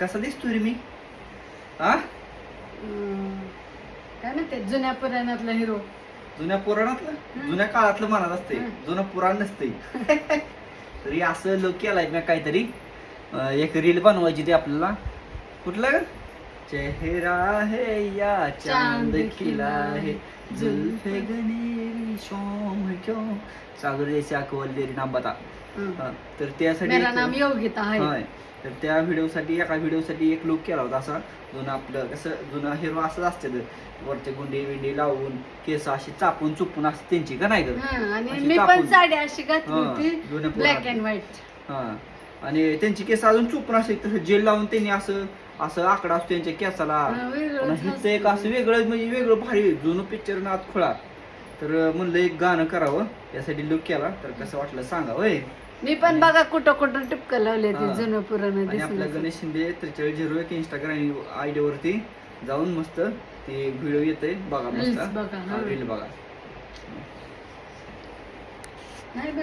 कसा दिसतोय रे मी? हा, काय म्हणते जुन्या पुराणातला हिरो. जुन्या पुराणातलं जुन्या काळातलं म्हणत असते, जुनं पुराण नसते. तरी असं लोक केलाय मी काहीतरी एक रील बनवायची ती आपल्याला. कुठलं ग? चेहरा है या चांद खिला है, जुल्फे गनेरी शोम क्यों, सागर जैसे अकवल नांबता. तर त्यासाठी मेरा नाम योगिता आहे. होय, तर त्या व्हिडिओसाठी एका व्हिडिओसाठी एक लुक केला होता असा. जुनं आपलं कसं जुनं हिरो असंच असते, वरचे गुंडी विंडी लावून केस अशी चापून चुपून असते त्यांची का नाही ग. आणि अशी मी पण कापून. साडी अशी घातली हा, होती जुन्या ब्लॅक पुराणातली. And white. हा, आणि त्यांची केस अजून चुपून असते तसं जेल लावून त्यांनी असं असं आकडा असतो त्यांच्या केसाला. हिचं एक असं वेगळं म्हणजे वेगळं भारी जुनं पिक्चर नाथ खुळा. तर म्हणलं एक गाणं करावं, त्यासाठी लुक केला. तर कसं वाटलं सांगा होय. मी पण बघा कुठं कुठं टिपकं लावले ते हा. जुनं पुराण आणि आपल्या गणेश शिंदे 4301 इंस्टाग्राम आयडी वरती जाऊन मस्त ते व्हिडिओ येते बघा, Reels मस्त बघा, हा. रील बघा. नाही